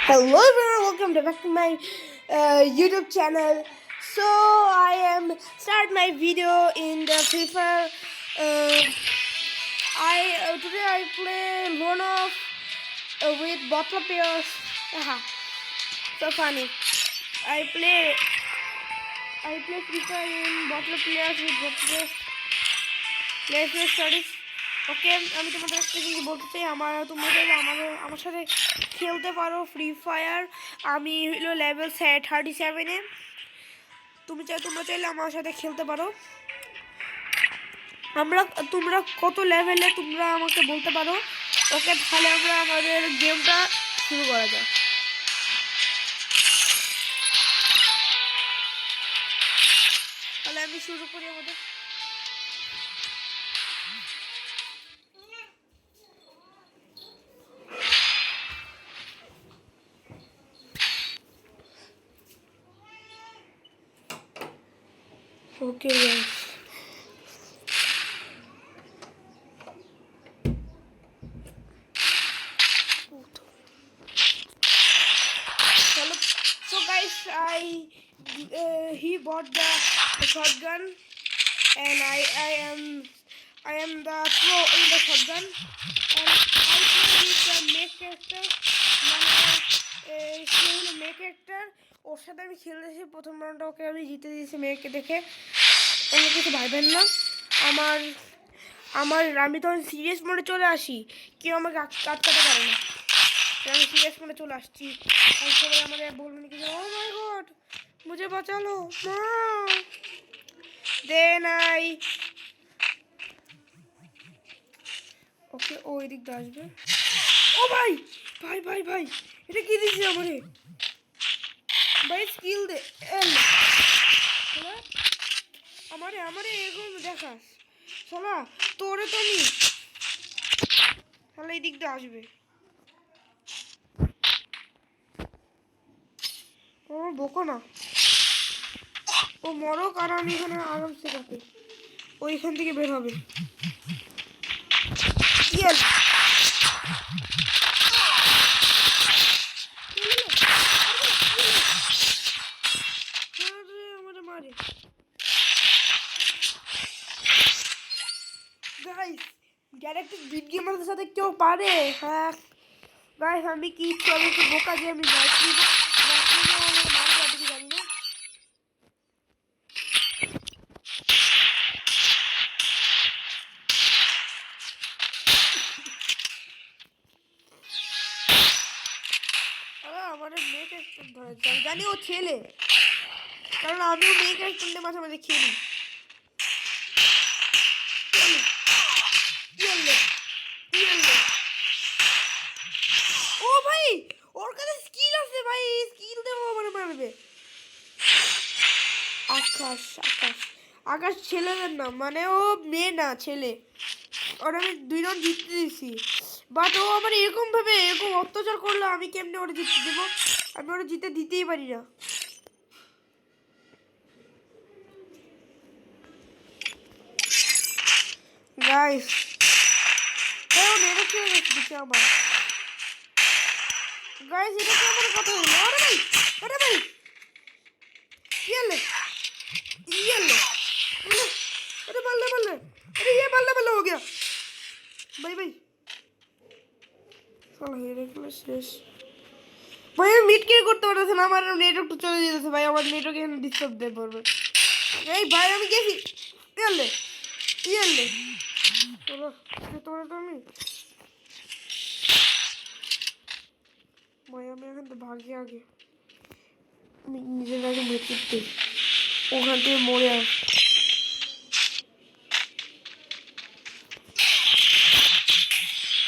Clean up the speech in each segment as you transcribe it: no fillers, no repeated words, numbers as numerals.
Hello everyone, welcome back to my YouTube channel. So I am start my video in the Free Fire. Today I play Lone of with bottle players. So funny. I play Free Fire in bottle players with bottle players. Let's get started. ওকে আমি তোমাদের একটা জিনিস বলতে চাই, তোমরা আমার সাথে খেলতে পারো ফ্রি ফায়ার। আমি হলো লেভেল 37-এ। তোমরা চাইলে আমার সাথে খেলতে পারো। তোমরা কত লেভেলে তোমরা আমাকে বলতে পারো। ওকে, তাহলে আমরা আমাদের গেমটা শুরু করা যাক। তাহলে আমি শুরু করি আমাদের। Okay guys, so guys, he bought the shotgun and I am the pro in the shotgun and I play with the make character, সে হলো মেক ক্যারেক্টার। ওর সাথে আমি খেলতেছি প্রথম রাউন্ডটা, ওকে আমি জিতে দিয়েছি মেয়েকে দেখে। অন্য কিছু ভাইবেন না। আমি তখন সিরিয়াস মোডে চলে আসি, কেউ আমাকে আটকাতে পারে না। আমি সিরিয়াস মোডে চলে আসছি, সবাই আমাদের বলবেন কি, ও মাই গড মুঝে বাঁচালো মা। দেন ওকে ও এদিক দিয়ে আসবে। ও ভাই ভাই ভাই ভাই এটা কি দিয়েছে আমারে ভাই, স্কিল দে আমারে এরকম দেখাস শালা, তোরে তো নি শালা এই দিক দিয়ে আসবে। ও বকো না, ও মরক আর আমি এখানে আরামসে কাটে ওইখান থেকে বের হবে। মারে গাইস, গ্যালাক্টিক বিট গেমারদের সাথে কেউ পারে? হ্যাঁ গাইস, আমি কি আমি একটু বোকা যে আমি জানি না। আমাদের মেয়ে ক্যারেক্টার ধরে জানি ও ছেলে, কারণ আমিও মেয়ে ক্যারেক্টার নিয়ে মাঝে মাঝে খেলি। ও ভাই ওর কাছে স্কিল আছে ভাই, স্কিল দেবো মানে মারবে। আকাশ ছেলেদের নাম, মানে ও মেয়ে না ছেলে। ওর আমি 2 রাউন্ড জিততে দিয়েছি, বাট ও আমার এরকম অত্যাচার করলো, আমি কেমনে ওরা জিততে দেবো? আমি ওরা জিতে দিতেই পারি না। গাইস আমার গাইস এটা কি আমার কথা হলো? আরে ভাই अरे बल्ले अरे ये बल्ले हो गया भाई साला हेरे गেল শেষ ভাই। আমি মিড কিল করতে পারতেছি না, আমার নেটওয়ার্ক চলে যেতেছে ভাই, আমার নেটওয়ার্ক এখানে ডিস্টার্ব দিয়ে পড়বে। এই ভাই আমি গেছি ইয়ালে চলো তোমরা তো আমি ভাই আমি এখান থেকে ভাগি আগে, আমি নিজের আগে মেট করতে ওখান থেকে মরে আস।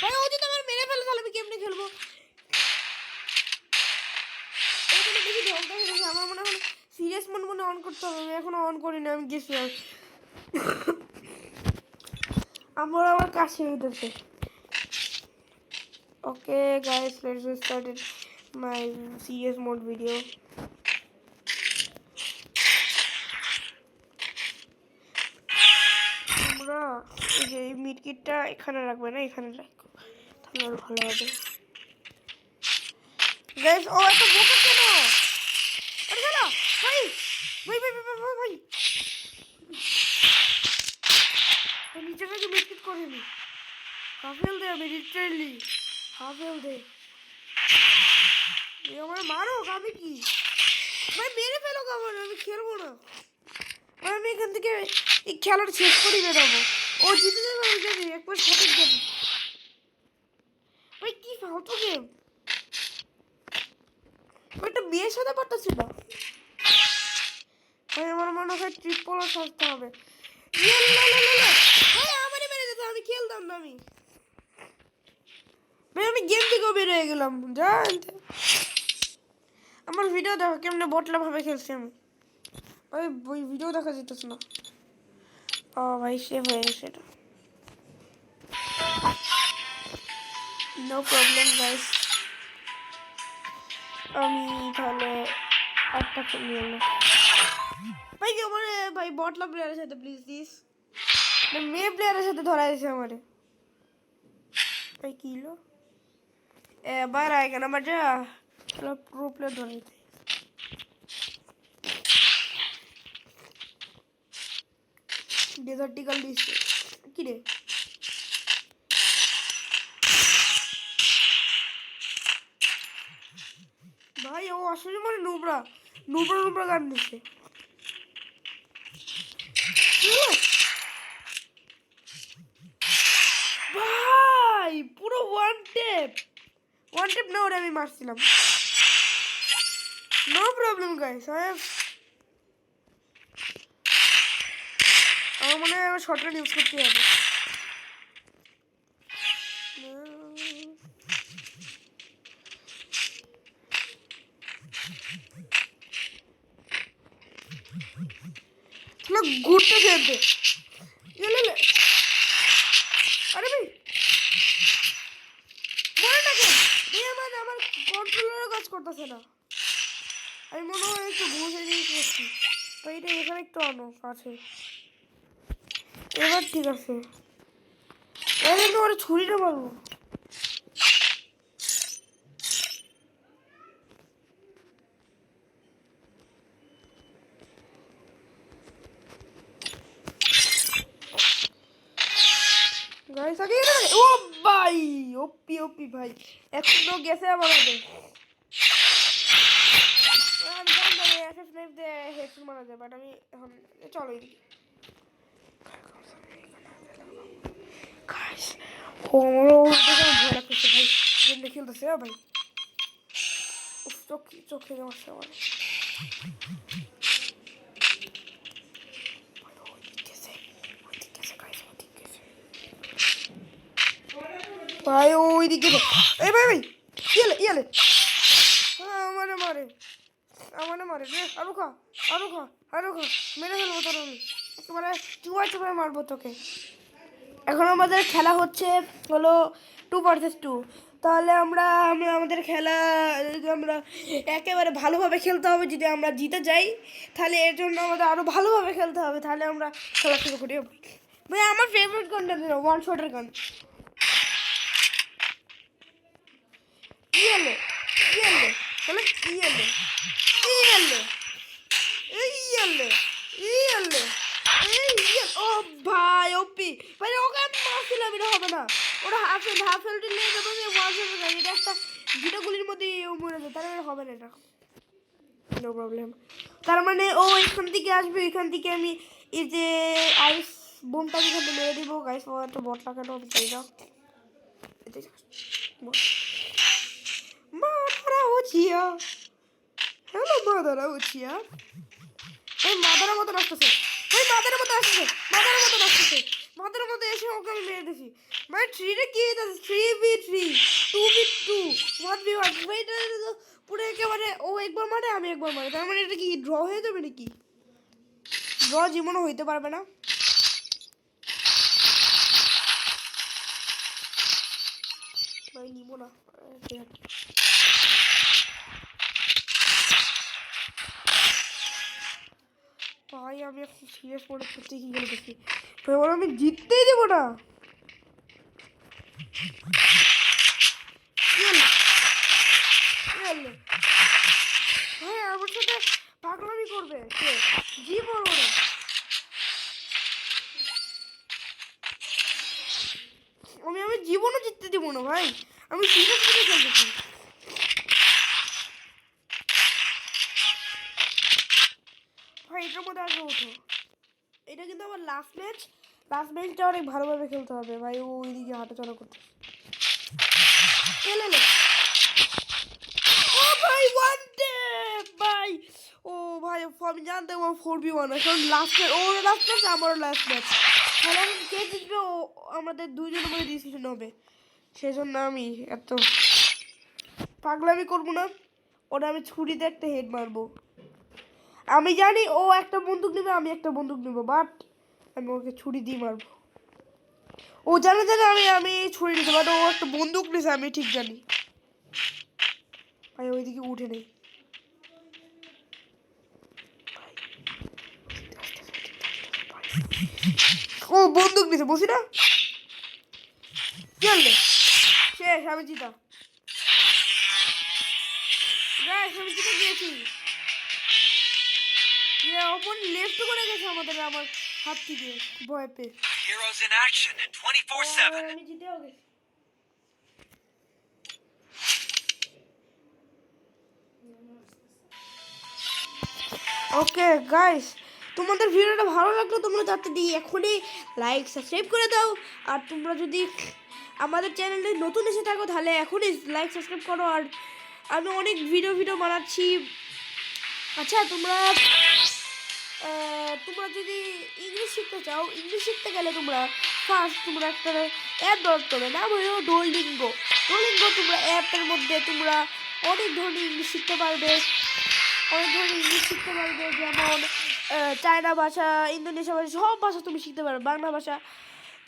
ভাই ও যদি আমার মেরে ফেলে তাহলে আমি কেমনে খেলবো? এখানে বেশি ঢলতে হয়েছে, আমার মনে হয় সিরিয়াস মনে অন করতে হবে। আমি এখনো অন করি না, আমি গেছি আমার আবার কাছে হইতেছে। Okay guys, let's get started my serious mode video. তোমরা এই যে মিড কিটটা এখানে রাখবে না, এখানে রাখো, তাহলে আরো ভালো হবে। গাইস ও এত বোকা কেন? আরে না ভাই ভাই ভাই ভাই ভাই ভাই নিচে থেকে মিটকিট করেনি। হাফেল দে আমি লিটারালি হাফেল দে। আমার মারো আমি কি ভাই মেরে ফেলো কামড় আমি খেলবো না। আমি এখান থেকে এই খেলাটা শেষ করি বেরোবো। ও জিতে যাবে আমি জানি একবার সঠিক যাবে। ভাই কি ফালতু গেম। একটা বিয়ের সাথে পারতেছি না। ভাই আমার মনে হয় ট্রিপলও সাজতে হবে। ভাই আমারই মেরে যেত আমি খেলতাম না আমি। ভাই আমি গেম থেকেও বের হয়ে গেলাম জানতে। আমার ভিডিও দেখো কেমনে বটলা ভাবে খেলছি আমি। ভাই ওই ভিডিও দেখা যেতেছে না। ও ভাই সেভ হয়ে গেছে এটা। No problem guys. আমি তাহলে একটা ফোন নিয়ে এলাম। ভাই কি আমার ভাই বটলা প্লেয়ারের সাথে প্লিজ দিস। মেয়ে প্লেয়ারের সাথে ধরা দিয়েছে আমারে। ভাই কি হলো? এবার আয় কেন আমার যা চলো প্রো প্লেয়ার ধরা দিতে। ডেজার্টিক্যাল দিচ্ছে কি রে? ভাই ও আসলে মানে নুবরা নুবরা নুবরা গান দিচ্ছে। ভাই পুরো ওয়ান টেপ না ওরে আমি মারছিলাম। নো প্রবলেম গাইস আমার মনে হয় আমার শর্টকাট ইউজ করতে হবে। ঘুরতে যেতে আরে ভাই মনে থাকে আমার কন্ট্রোলারও কাজ করতেছে না। আমি মনে হয় একটু বুঝে দিয়ে করছি তো এটা এখানে একটু অন আছে। এবার ঠিক আছে ওর ছুরিটা মারবো। গাইস আগে ও ভাই ওপি ওপি ভাই এখনো গেছে আমাদের। আমি জানতাম এফএফ লাইভ দিয়ে হেডফোন মারা যায় বাট আমি এখন চলো এদিকে। গাইস ও ভয় লাগতেছে ভাই গেম খেলতেছে ভাই। চোখ থেকে মারছে আমার। ভাই ওইদিকে এই ভাই ভাই ইয়ালে আমারে মারে রে আরো খা মেরে ফেলবো তোর আমি একেবারে চুপায় মারবো তোকে। এখন আমাদের খেলা হচ্ছে হলো 2 vs 2। তাহলে আমরা আমাদের খেলা আমরা একেবারে ভালোভাবে খেলতে হবে। যদি আমরা জিতে যাই তাহলে এর জন্য আমাদের আরও ভালোভাবে খেলতে হবে। তাহলে আমরা খেলা শুরু করি। ভাই আমার ফেভারিট গানটা দিল ওয়ান শটের গান। ও ভাই ওপি ভাই ওকে মারছিলাম এটা হবে না। ওরা হাফেল দিলে যাবে ওয়ান শটের গান। এটা একটা দুটো গুলির মধ্যে মরে যায় তার মানে হবে না এটা। No problem. তার মানে ও এখান থেকে আসবে এখান থেকে আমি এই যে আইস বোমটা এখান থেকে মেরে দিব। গাইস ও একটা বট লাগানো আমি চাই না। মাদারা উচিয়া হ্যালো মাদারা উচিয়া এই মাদারা মতো আসতেছে মাদার মতো এসে ওকে আমি মেরে দিছি। মানে 3 কি 3v3 2v2 1v1 এটা পুরো একেবারে ও একবার মারে আমি একবার মারি। তার মানে এটা কি ড্র হয়ে যাবে নাকি? ড্র জীবনও হইতে পারবে না। ভাই নিব না ভাই আমি এখন সিরিয়াস পড়ে সত্যি কি খেলতেছি। আমি জিততেই দেবো না। মারলো ভাই, আমার সাথে পাগলামি করবে কে? জি বলবো না, আমি জীবনও জিততে দিব না ভাই, আমি সিরিয়াস করে খেলতেছি। ভাই এটার মধ্যে আগে ওঠো, এটা কিন্তু আমার লাস্ট ম্যাচটা অনেক ভালোভাবে খেলতে হবে ভাই। ও ওইদিকে হাঁটাচলা করতে খেলে ও ভাই ওয়ান ডে ভাই। ও ভাই আমি জানতাম ও 4v1, কারণ ওর লাস্ট ম্যাচ আমারও লাস্ট ম্যাচ, তাহলে আমি কে জিতবে ও আমাদের দুইজনের মধ্যে ডিসিশন হবে। সেই জন্য আমি এত পাগলামি করবো না, ওটা আমি ছুরিতে একটা হেড মারবো। আমি জানি ও একটা বন্দুক নেবে, আমি একটা বন্দুক নেবো, বাট আমি ওকে ছুরি দিয়ে মারবো। ও জানে আমি ছুরি নিতে, বাট ও একটা বন্দুক নিছে, আমি ঠিক জানি। ভাই ওইদিকে উঠে নেই, ও বন্দুক নিছে, বুঝি না চললে শেষ, আমি জিতা। আমি জিতে গিয়েছি, ওপর লেফট করে গেছে আমার হাত থেকে ভয় পেয়ে। Heroes in action 24/7. আমি জিতেও গেছি। ওকে গাইস, তোমাদের ভিডিওটা ভালো লাগলো তোমরা তাড়াতাড়ি এখনই লাইক সাবস্ক্রাইব করে দাও। আর তোমরা যদি আমাদের চ্যানেলে নতুন এসে থাকো তাহলে এখনই লাইক সাবস্ক্রাইব করো। আর আমি অনেক ভিডিও বানাচ্ছি। আচ্ছা তোমরা যদি ইংলিশ শিখতে চাও, ইংলিশ শিখতে গেলে তোমরা ফার্স্ট তোমরা একটা অ্যাপ ডাউনলোড করবে, নাম হলো ডুওলিঙ্গো। তোমরা অ্যাপের মধ্যে তোমরা অনেক ধরনের ইংলিশ শিখতে পারবে, যেমন চায়না ভাষা, ইন্দোনেশিয়া ভাষা, সব ভাষা তুমি শিখতে পারবে, বাংলা ভাষা।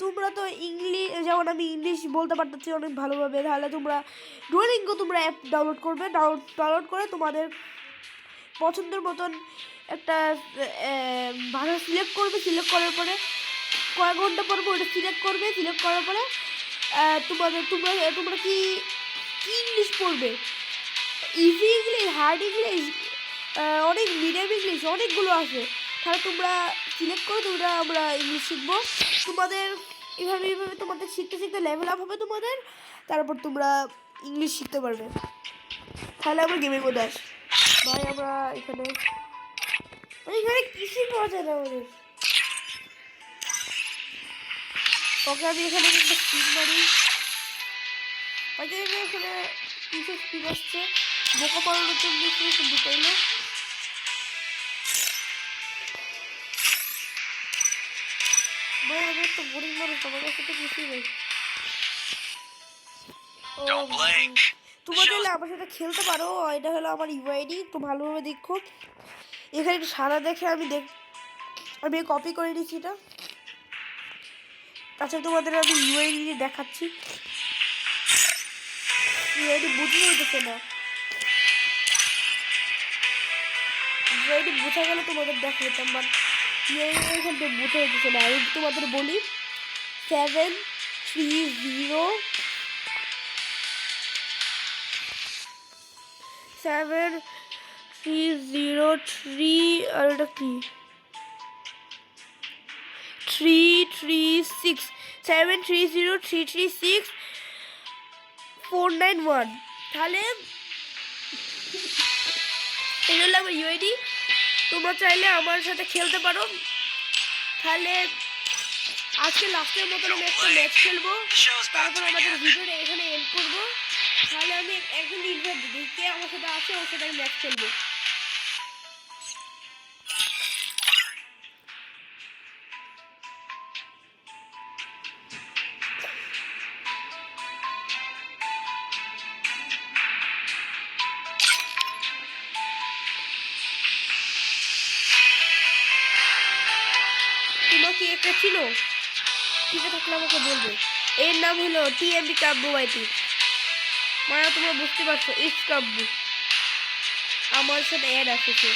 তোমরা তো ইংলিশ, যেমন আমি ইংলিশ বলতে পারতেছি অনেক ভালোভাবে, তাহলে তোমরা ডুওলিঙ্গো তোমরা অ্যাপ ডাউনলোড করবে। ডাউনলোড করে তোমাদের পছন্দের মতন একটা ভাষা সিলেক্ট করার পরে কয়েক ঘন্টা পর ওটা সিলেক্ট করার পরে তোমরা কি ইংলিশ পড়বে, ইজি ইংলিশ, হার্ড ইংলিশ, অনেক মিডিয়াম ইংলিশ, অনেকগুলো আছে। তাহলে তোমরা সিলেক্ট করে আমরা ইংলিশ শিখবো। তোমাদের এইভাবে তোমাদের শিখতে লেভেল আপ হবে তোমাদের, তারপর তোমরা ইংলিশ শিখতে পারবে। তাহলে আমরা গেমের মধ্যে আসি ভাই। আমরা এখানে কিছুই পাওয়া যায় না আমাদের। ওকে আমি এখানে একটা স্পিন মারি, এখানে কিছু স্পিন আসছে, বোকা পালানোর জন্য ঢুকাইলো। ভাই আমি একটা বোরিং মানুষ, আমার কাছে তো কিছুই নেই। তোমরা চাইলে আমার সাথে খেলতে পারো, এটা হলো আমার ইউআইডি, একটু ভালোভাবে দেখো। এখানে একটু সাদা দেখে আমি কপি করে নিচ্ছি এটা। আচ্ছা তোমাদের আমি ইউআইডি দেখাচ্ছি, ইউআইডি বুঝে যেতেছে না, ইউআইডি বোঝা গেলে তোমাদের দেখা যেতাম, বাট ইউআইডি এখান থেকে বুঝে যেতেছে না। আমি তোমাদের বলি 730 আর এটা কি 336 তাহলে এই হলো আমার ইউআইডি। তোমরা চাইলে আমার সাথে খেলতে পারো। তাহলে আজকে লাস্টের মতন আমি একটা ম্যাচ খেলবো, তারপর আমাদের ভিডিওটা এখানে এন্ড করবো। তাহলে আমি একজন ইনভাইট দিই, কে আমার সাথে আছে ওর সাথে আমি ম্যাচ খেলবো। তোমরা কি একটা ছিল, ঠিক থাকলে আমাকে বলবে। এর নাম হলো টিএমবি কাব্য ওয়াইটি, মানে তোমরা বুঝতে পারছো, ইটস কাব্য। আমার সাথে অ্যাড আসছে।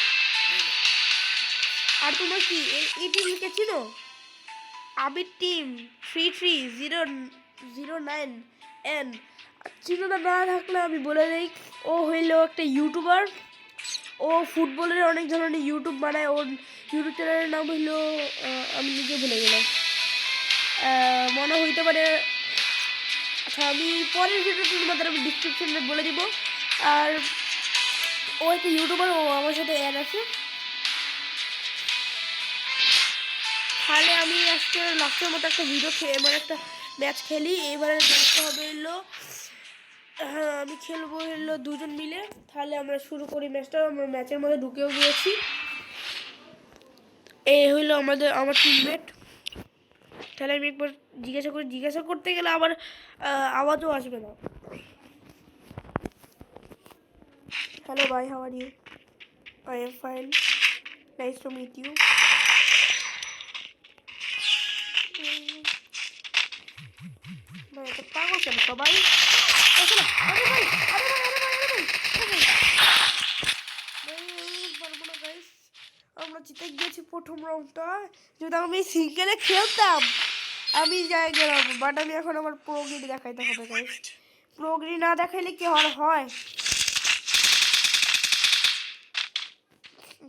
আর তোমরা কি এই টিম লিখেছিল, আবির টিম 3309N। চিহ্নটা না থাকলে আমি বলে দিই, ও হইলো একটা ইউটিউবার। ও ফুটবলের অনেক ধরনের ইউটিউব বানায়। ওর ইউটিউব চ্যানেলের নাম হইলো আমি নিজে ভুলে গেলাম, মনে হইতে পারে। আচ্ছা আমি পরের ভিডিওতে তোমাদের আমি ডিসক্রিপশনে বলে দিব। আর ও একটা ইউটিউবার, ও আমার সাথে অ্যাড আছে। তাহলে আমি আজকে লাস্টের মতো একটা ভিডিও মানে একটা ম্যাচ খেলি। এবারে ম্যাচটা হবে হলো, হ্যাঁ আমি খেলবো হলো দুজন মিলে। তাহলে আমরা শুরু করি ম্যাচটা। আমরা ম্যাচের মধ্যে ঢুকেও গিয়েছি। এই হইলো আমার টিমমেট। তাহলে আমি একবার জিজ্ঞাসা করতে গেলে আবার আওয়াজও আসবে না। হ্যালো ভাই, how are you? I am fine, nice to meet you. ভাই এটা পাগল কেন সবাই? আরে ভাই, আরে ভাই, আরে ভাই, আরে ভাই, আরে ভাই, আরে ভাই। পারবো না গাইস, আমরা জিতে গিয়েছি প্রথম রাউন্ডটা। যদি আমি সিঙ্গেলে খেলতাম আমি যাই গেলাম, বাট আমি এখন আমার প্রোগিরি দেখাইতে হবে গাইস। প্রোগিরি না দেখাইলে কি হয়?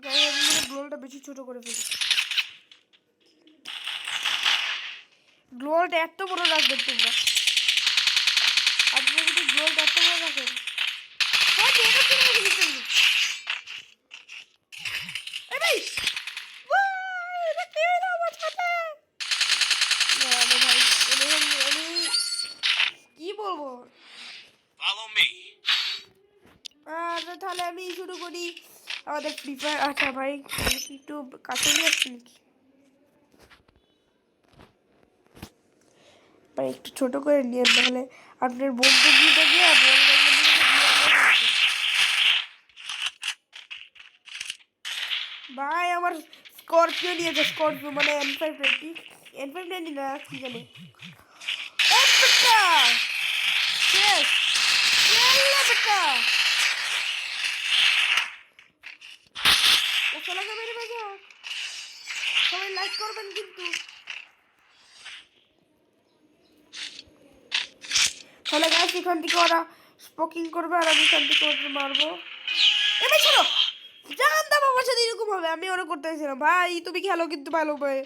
গাইস আমি মানে গ্লোলটা বেশি ছোট করে ফেলছি। গ্লোলটা এত বড় রাখবেন তোমরা, আপনি যদি গ্লোলটা এত বড় রাখেন। হ্যাঁ এটা কি রাখবেন? এই ভাই, এটা কে না আমার সাথে? না ভাই, আমি কি বলবো? Follow me. তাহলে আমি শুরু করি আমাদের ফ্রি ফায়ার। আচ্ছা ভাই একটু কাছে নিয়ে আসছি নাকি ভাই? একটু ছোট করে নিয়ে তাহলে আপনার বন্ধু গিয়ে গিয়ে ভাই আমার স্করপিও নিয়েছে। স্করপিও মানে M520, M520 না কি জানি। বেটা শেষ বেটা, ওকে মেরে বাজা। সবাই লাইক করবেন কিন্তু। তাহলে গাছ এখান থেকে ওরা স্পোকিং করবে আর আমি এখান থেকে ওদের মারবো। এবার ছোড়ো, জানতাম আমার সাথে এরকম হবে। আমি ওরা করতে চাইছিলাম। ভাই তুমি খেলো কিন্তু ভালো ভাই।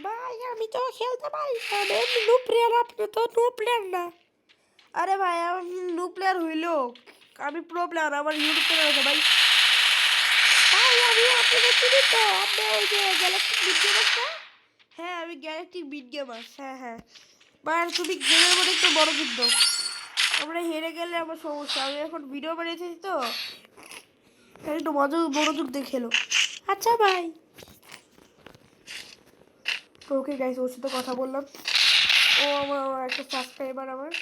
ভাই আমি তো খেলতে পারি না, নো প্লেয়ার। আপনি তো নো প্লেয়ার না। আরে ভাই আমি নো প্লেয়ার হইলো, আমি প্রো প্লেয়ার। আমার ইউটিউব চ্যানেল আছে ভাই। ভাই আমি আপনাকে চিনি তো, আপনি ওই যে গ্যালাক্টিক বিট গেমার্স না? হ্যাঁ আমি গ্যালাক্টিক বিট গেমার্স, হ্যাঁ হ্যাঁ। ভাই তুমি গেমের মধ্যে একটু বড় যুদ্ধ, আমরা হেরে গেলে আমার সমস্যা। আমি এখন ভিডিও বানিয়েছি তো, তাহলে একটু মনোযোগ দিয়ে খেলো। আচ্ছা ভাই ওকে গাইস, ওর সাথে কথা বললাম। ও আমার একটা সাবস্ক্রাইবার আমার।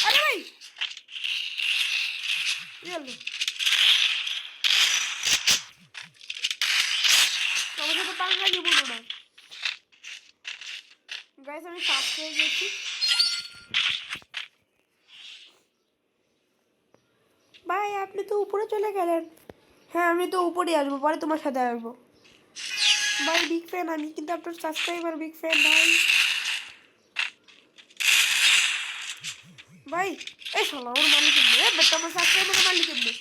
আরে ভাই আমার সাথে পাঙ্গা নিয়ে বলো না গাইস। আমি ফার্স্ট হয়ে গেছি ভাই। আপনি তো উপরে চলে গেলেন। হ্যাঁ আমি তো উপরে আসবো, পরে তোমার সাথে আসবো ভাই। বিগ ফ্যান আমি কিন্তু, আপনার সাবস্ক্রাইবার বিগ ফ্যান ভাই। ভাই এই শালা ওর মালিক কেমনে? এ বেটা আমার সাবস্ক্রাইবারের মালিক কেমনে?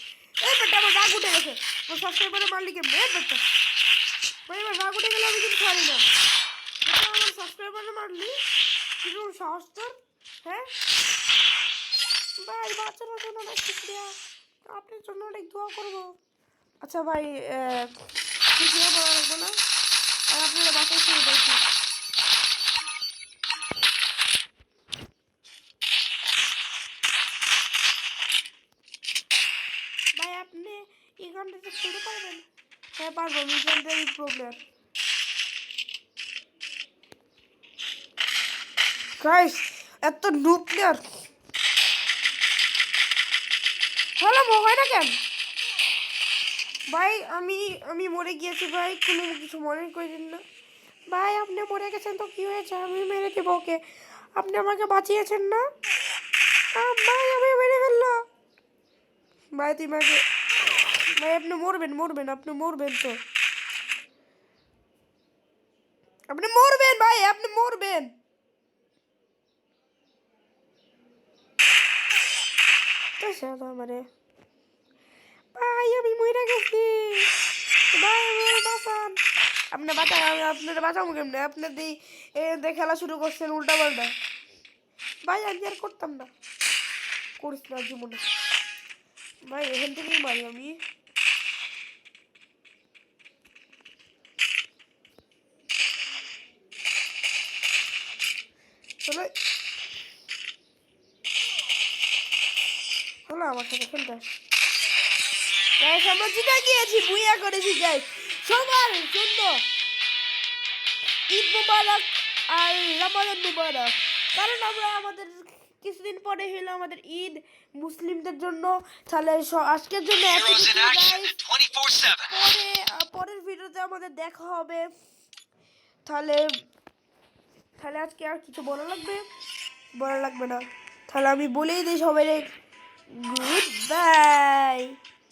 এ বেটা আমার রাগ উঠে গেছে। ওর সাবস্ক্রাইবারের মালিক কেমনে? এ বেটা ভাই আমার রাগ উঠে গেলে আমি কিন্তু ছাড়ি না। বেটা আমার সাবস্ক্রাইবারের মারলি, কিরকম সাহস তোর? হ্যাঁ ভাই বাচ্চারা জন্য অনেক শুক্রিয়া, আপনার জন্য অনেক দোয়া করবো। আচ্ছা ভাই শুক্রিয়া বলা লাগবে না, আর আপনারা বাসায় শুরু করছি। ভাই আপনি এই গানটা শুরু পারবেন? হ্যাঁ পারবো, আমি গানটার প্রবলেম গাইস। এত নুব প্লেয়ার হ্যালো হয় না কেন ভাই? আমি আমি মরে গিয়েছি ভাই, কোনো কিছু মনে করেন না ভাই। আপনি মরে গেছেন তো কি হয়েছে? আমি মেরে দেবো ওকে। আপনি আমাকে বাঁচিয়েছেন না ভাই, আমি মেরে ফেললো। ভাই তুমি আগে ভাই আপনি মরবেন আপনি মরবেন তো আপনি মরবেন ভাই আপনি মরবেন তো সাদা আমারে ভাই আমি মরে গেছি ভাই আমার বাঁচান আপনি বাঁচান আমি আপনার বাঁচাবো কেমনে আপনি দিয়ে খেলা শুরু করছেন উল্টা পাল্টা ভাই আমি আর করতাম না করিস না জীবনে ভাই এখান থেকেই মারি আমি চলো হলো আমার সাথে খেলতে গাইস আমরা জিতে গিয়েছি বুইয়া করেছি গাইস সবার জন্য ঈদ মুবারক আর রমাদান মুবারক কারণ আমরা আমাদের কিছুদিন পরে হলো আমাদের ঈদ মুসলিমদের জন্য তাহলে আজকের জন্য Heroes in action গাইস 24/7. পরের ভিডিওতে আমাদের দেখা হবে তাহলে তাহলে আজকে আর কিছু বলা লাগবে না তাহলে আমি বলেই দিই সবাই গুড বাই